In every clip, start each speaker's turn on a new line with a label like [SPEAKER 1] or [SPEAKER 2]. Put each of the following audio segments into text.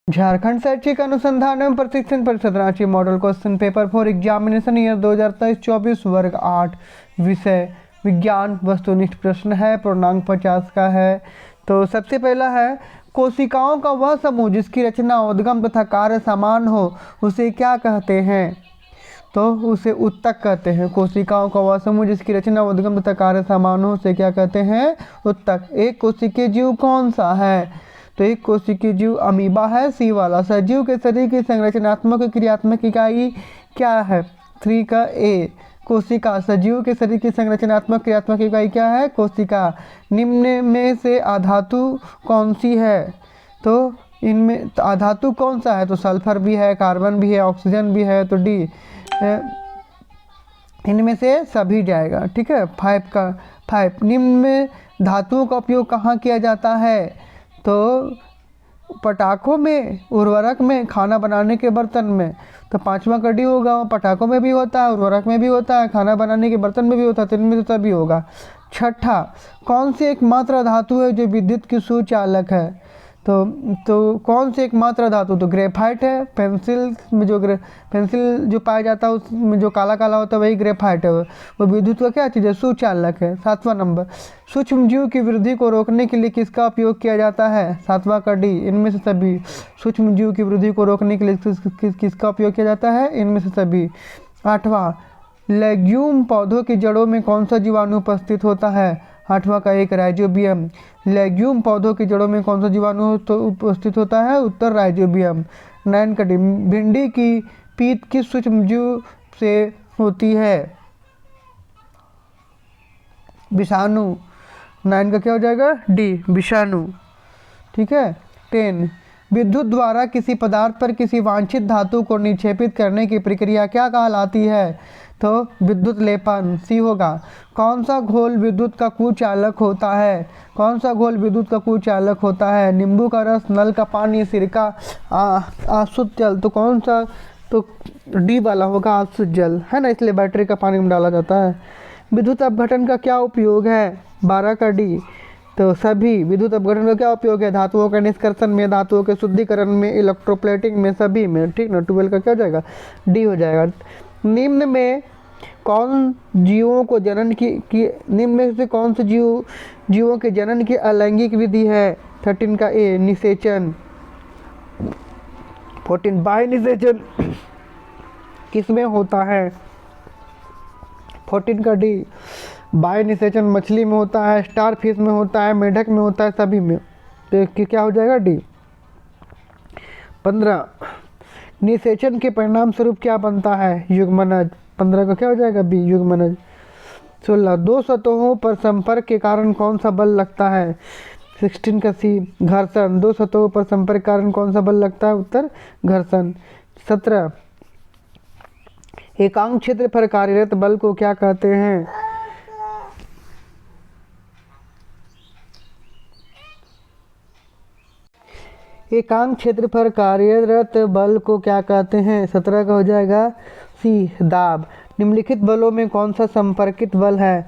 [SPEAKER 1] झारखंड शैक्षिक अनुसंधान एवं प्रशिक्षण परिषद Ranchi model question paper for examination year 2023-24 वर्ग 8 विषय विज्ञान वस्तुनिष्ठ प्रश्न है। पूर्णांक 50 का है। तो सबसे पहला है, कोशिकाओं का वह समूह जिसकी रचना उद्गम तथा कार्य समान हो उसे क्या कहते हैं? तो उसे उत्तक कहते हैं। कोशिकाओं का वह समूह जिसकी रचना उद्गम तथा कार्य समान हो उसे क्या कहते हैं? उत्तक। एक कोशिकीय जीव कौन सा है? तो एक कोशिकीय जीव अमीबा है, सी वाला। सजीव के शरीर की संरचनात्मक और क्रियात्मक इकाई क्या है? 3 का ए, कोशिका। सजीव के शरीर की संरचनात्मक क्रियात्मक इकाई क्या है? कोशिका। निम्न में से अधातु कौन सी है? तो इनमें अधातु कौन सा है? तो सल्फर भी है, कार्बन भी है, ऑक्सीजन भी है। तो डी, इनमें से सभी जाएगा। ठीक है। 5 निम्न में धातुओं का उपयोग कहाँ किया जाता है? तो पटाखों में, उर्वरक में, खाना बनाने के बर्तन में। तो 5वां कड़ी होगा। पटाखों में भी होता है, उर्वरक में भी होता है, खाना बनाने के बर्तन में भी होता है। तो इनमें से तभी होगा। 6, कौन सी एकमात्र धातु है जो विद्युत की सुचालक है? तो कौन सी एकमात्र धातु? तो ग्रेफाइट है। पेंसिल में जो पेंसिल जो पाया जाता है उसमें जो काला काला होता है वही ग्रेफाइट है। वो विद्युत का क्या चीज़ है? सुचालक है। 7वां नंबर, सूक्ष्म जीव की वृद्धि को रोकने के लिए किसका उपयोग किया जाता है? 7वां का डी, इनमें से सभी। सूक्ष्म जीव की वृद्धि को रोकने के लिए किसका उपयोग किया जाता है? इनमें से सभी। 8वां, लेग्यूम पौधों की जड़ों में कौन सा जीवाणु उपस्थित होता है? 8वां का 1, राइजोबियम। लेग्यूम पौधों की जड़ों में कौन सा जीवाणु तो उपस्थित होता है? उत्तर राइजोबियम। 9 का डी, भिंडी की पीत किस सूक्ष्मजीव से होती है? विषाणु। 9 का क्या हो जाएगा? डी, विषाणु। ठीक है। 10, विद्युत द्वारा किसी पदार्थ पर किसी वांछित धातु को निक्षेपित करने की प्रक्रिया क्या कहलाती है? तो विद्युत लेपन, सी होगा। कौन सा घोल विद्युत का कुचालक होता है? कौन सा घोल विद्युत का कुचालक होता है? नींबू का रस, नल का पानी, सिरका, आसुत जल। तो कौन सा? तो डी वाला होगा, आसुत जल, है ना, इसलिए बैटरी का पानी में डाला जाता है। विद्युत अपघटन का क्या उपयोग है? 12 का डी, तो सभी। विद्युत अपघटन का क्या उपयोग है? धातुओं के निष्कर्षण में, धातुओं के शुद्धिकरण में, इलेक्ट्रोप्लेटिंग में, सभी में। ठीक ना। 12 का क्या हो जाएगा? डी हो जाएगा। निम्न में कौन जीवों को जनन की निम्न में से कौन से जीवों के जनन की अलैंगिक विधि है? 13 का ए, निषेचन। 14, बाह्य निषेचन किस में होता है? 14 का डी, बाह्य निषेचन मछली में होता है, स्टार फिश में होता है, मेढक में होता है, सभी में। तो क्या हो जाएगा? डी। 15, निषेचन के परिणाम स्वरूप क्या बनता है? युग्मनज। 15 का क्या हो जाएगा? बी, युग्मनज। 16, दो सतहों पर संपर्क के कारण कौन सा बल लगता है? 16 का सी, घर्षण। दो सतहों पर संपर्क के कारण कौन सा बल लगता है? उत्तर घर्षण। 17, एकांक क्षेत्र पर कार्यरत बल को क्या कहते हैं? एकांक क्षेत्र पर कार्यरत बल को क्या कहते हैं? 17 का हो जाएगा सी, दाब। निम्नलिखित बलों में कौन सा संपर्कित बल है?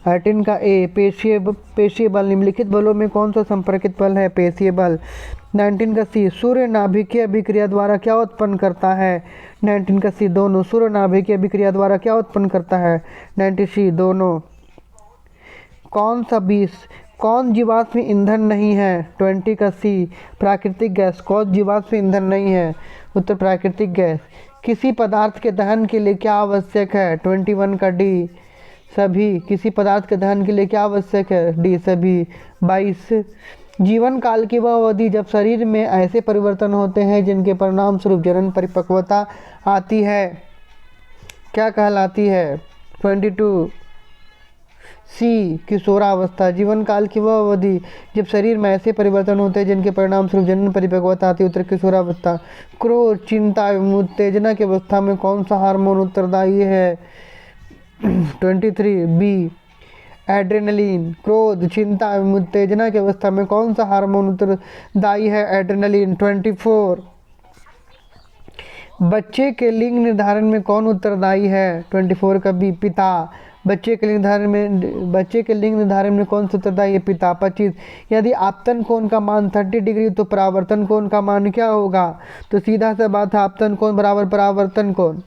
[SPEAKER 1] 18 का ए, पेशीय बल। निम्नलिखित बलों में कौन सा संपर्कित बल है? पेशीय बल। 19 का सी, सूर्य नाभिकीय अभिक्रिया द्वारा क्या उत्पन्न करता है? 19 का सी, दोनों। सूर्य नाभिकीय अभिक्रिया द्वारा क्या उत्पन्न करता है? 90 सी, दोनों। कौन सा 20, कौन जीवाश्म ईंधन नहीं है? 20 का सी, प्राकृतिक गैस। कौन जीवाश्म ईंधन नहीं है? उत्तर प्राकृतिक गैस। किसी पदार्थ के दहन के लिए क्या आवश्यक है? 21 का डी, सभी। किसी पदार्थ के दहन के लिए क्या आवश्यक है? डी, सभी। 22, जीवन काल की वह अवधि जब शरीर में ऐसे परिवर्तन होते हैं जिनके परिणाम स्वरूप जनन परिपक्वता आती है, क्या कहलाती है? 22 सी, किशोरावस्था। जीवन काल की वह अवधि जब शरीर में ऐसे परिवर्तन होते हैं जिनके परिणाम स्वरूप जनन परिपक्वता आती है, उत्तर किशोरावस्था। क्रोध, चिंता एवं उत्तेजना की अवस्था में कौन सा हार्मोन उत्तरदायी है? 23 बी, एड्रेनलिन। क्रोध, चिंता एवं उत्तेजना की अवस्था में कौन सा हार्मोन उत्तरदायी है? एड्रेनलिन। 24, बच्चे के लिंग निर्धारण में कौन उत्तरदायी है? 24 का बी, पिता। बच्चे के लिंग निर्धारण में कौन सा उत्तरदायी है? पिता। 25 यदि आपतन कोण का मान 30 डिग्री तो परावर्तन कोण का मान क्या होगा? तो सीधा सा बात है, आपतन कोण बराबर परावर्तन कोण।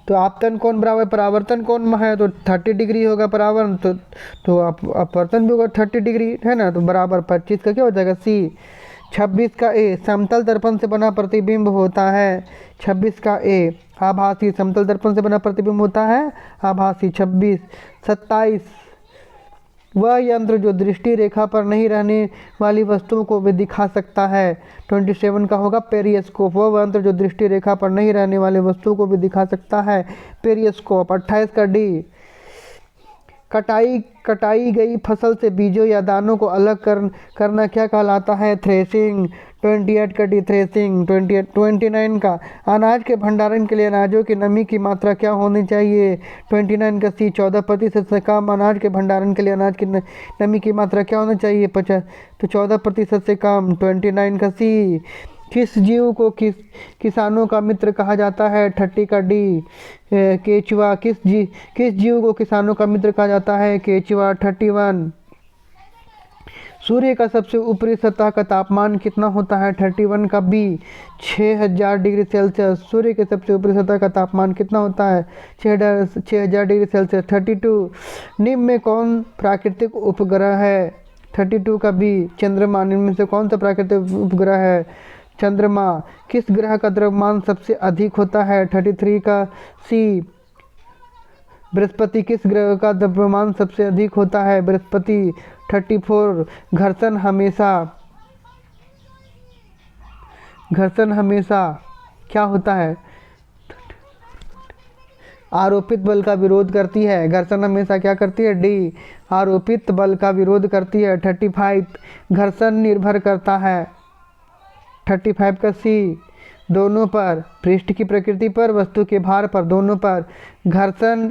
[SPEAKER 1] तो आपतन कोण बराबर परावर्तन कोण है तो 30 डिग्री होगा परावर्तन, तो अपवर्तन भी होगा 30 डिग्री, है ना। तो बराबर 25 का क्या हो जाएगा? सी। 26 का ए, समतल दर्पण से बना प्रतिबिंब होता है। 26 का ए, आभासी। समतल दर्पण से बना प्रतिबिंब होता है आभासी। 26। 27 वह यंत्र जो दृष्टि रेखा पर नहीं रहने वाली वस्तुओं को भी दिखा सकता है। 27 का होगा पेरिस्कोप। वह यंत्र जो दृष्टि रेखा पर नहीं रहने वाली वस्तुओं को भी दिखा सकता है, पेरिस्कोप। 28 का डी, कटाई गई फसल से बीजों या दानों को अलग करना क्या कहलाता है? थ्रेसिंग। 28 का डी, थ्रेसिंग। 29 का, अनाज के भंडारण के लिए अनाजों की नमी की मात्रा क्या होनी चाहिए? 29 का सी, 14% से कम। अनाज के भंडारण के लिए अनाज की नमी की मात्रा क्या होनी चाहिए? 50, तो 14% से कम। 29 का सी, किस जीव को किसानों का मित्र कहा जाता है? 30 का डी, केचुआ। किस जीव को किसानों का मित्र कहा जाता है? केचुआ। 31 सूर्य का सबसे ऊपरी सतह का तापमान कितना होता है? 31 का बी, 6000 डिग्री सेल्सियस। सूर्य के सबसे ऊपरी सतह का तापमान कितना होता है? 6000 डिग्री सेल्सियस। 32 निम्न में कौन प्राकृतिक उपग्रह है? 32 का बी, चंद्रमा। निम्न में से कौन सा प्राकृतिक उपग्रह है? चंद्रमा। किस ग्रह का द्रव्यमान सबसे अधिक होता है? 33 का सी, बृहस्पति। किस ग्रह का द्रव्यमान सबसे अधिक होता है? बृहस्पति। 34 घर्षण हमेशा क्या होता है? आरोपित बल का विरोध करती है। घर्षण हमेशा क्या करती है? डी, आरोपित बल का विरोध करती है। 35 घर्षण निर्भर करता है। 35 का सी, दोनों पर, पृष्ठ की प्रकृति पर, वस्तु के भार पर, दोनों पर। घर्षण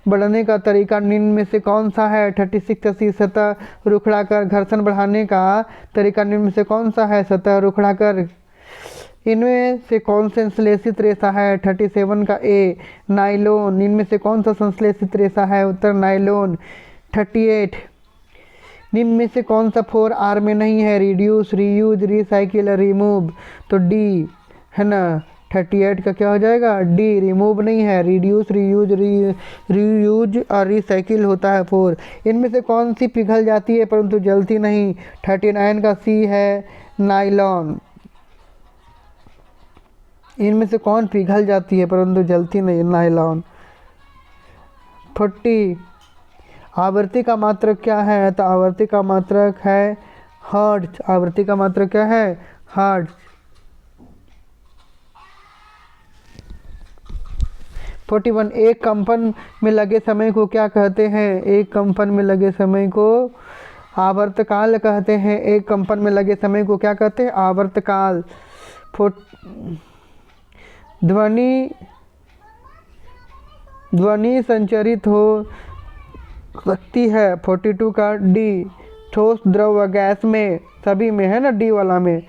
[SPEAKER 1] बढ़ने का तरीका निम्न में से कौन सा है? 36 का सी, सतह रुखड़ाकर। घर्षण बढ़ाने का तरीका निम्न में से कौन सा है? सतह रुखड़ाकर। इनमें से कौन सा संश्लेषित रेशा है? 37 का ए, नाइलोन। इनमें से कौन सा संश्लेषित रेशा है? उत्तर नाइलोन। 38 निम्न में से कौन सा 4R में नहीं है? Reduce, reuse, recycle, remove. तो डी, है ना। 38 का क्या हो जाएगा? डी, रिमूव नहीं है, रिड्यूस, रीयूज और रिसाइकिल होता है 4। इनमें से कौन सी पिघल जाती है परंतु जलती नहीं? 39 का सी है, नाइलॉन। इनमें से कौन पिघल जाती है परंतु जलती नहीं? नाइलॉन। 40 आवृत्ति का मात्रक क्या है? तो आवृत्ति का मात्रक है हर्ट्ज। आवृत्ति का मात्रक क्या है? हर्ट्ज। 41 एक कंपन में लगे समय को क्या कहते हैं? एक कंपन में लगे समय को आवर्तकाल कहते हैं। एक कंपन में लगे समय को क्या कहते हैं? आवर्तकाल। ध्वनि संचरित हो सकती है। 42 का डी, ठोस, द्रव, गैस में, सभी में, है ना, डी वाला में,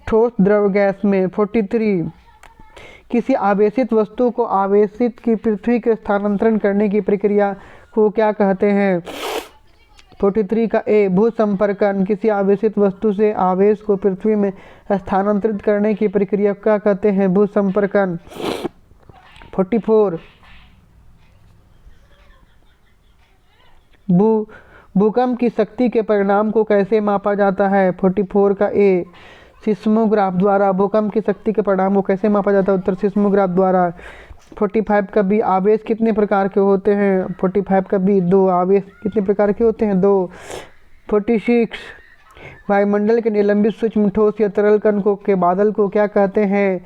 [SPEAKER 1] ठोस, द्रव, गैस में। 43 किसी आवेशित वस्तु को आवेशित की पृथ्वी के स्थानांतरण करने की प्रक्रिया को क्या कहते हैं? 43 का ए, भूसंपर्कन। किसी आवेशित वस्तु से आवेश को पृथ्वी में स्थानांतरित करने की प्रक्रिया को क्या कहते हैं? भूसंपर्कन। 44 भूकंप की शक्ति के परिणाम को कैसे मापा जाता है? 44 का ए, सिस्मोग्राफ द्वारा। भूकंप की शक्ति के परिणाम को कैसे मापा जाता है? उत्तर सिस्मोग्राफ द्वारा। 45 का बी, आवेश कितने प्रकार के होते हैं? 45 का बी, 2। आवेश कितने प्रकार के होते हैं? 2। 46 वायुमंडल के निलंबित सूक्ष्म ठोस या तरल कण को के बादल को क्या कहते हैं?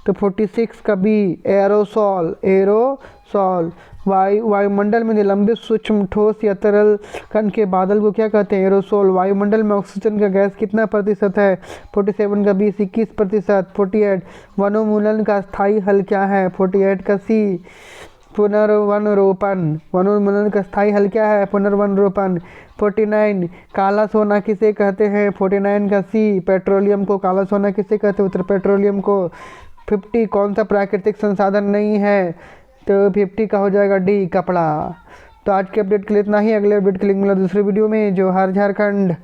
[SPEAKER 1] तो 46 का बी, एरोसॉल। एरोसॉल वायुमंडल में निलंबित सूक्ष्म ठोस या तरल कण के बादल को क्या कहते हैं? एरोसोल। वायुमंडल में ऑक्सीजन का गैस कितना प्रतिशत है? 47 का बी, 21%। 48 वनोन्मूलन का स्थायी हल क्या है? 48 का सी, पुनर्वनरोपण। वनोन्मूलन का स्थायी हल क्या है? पुनर्वनरोपण। 49 काला सोना किसे कहते हैं? 49 का सी पेट्रोलियम को काला सोना किसे कहते हैं? उत्तर पेट्रोलियम को। 50 कौन सा प्राकृतिक संसाधन नहीं है? तो 50 का हो जाएगा डी कपड़ा। तो आज के अपडेट के लिए इतना ही। अगले अपडेट के लिए मिला दूसरे वीडियो में। जोहार झारखंड।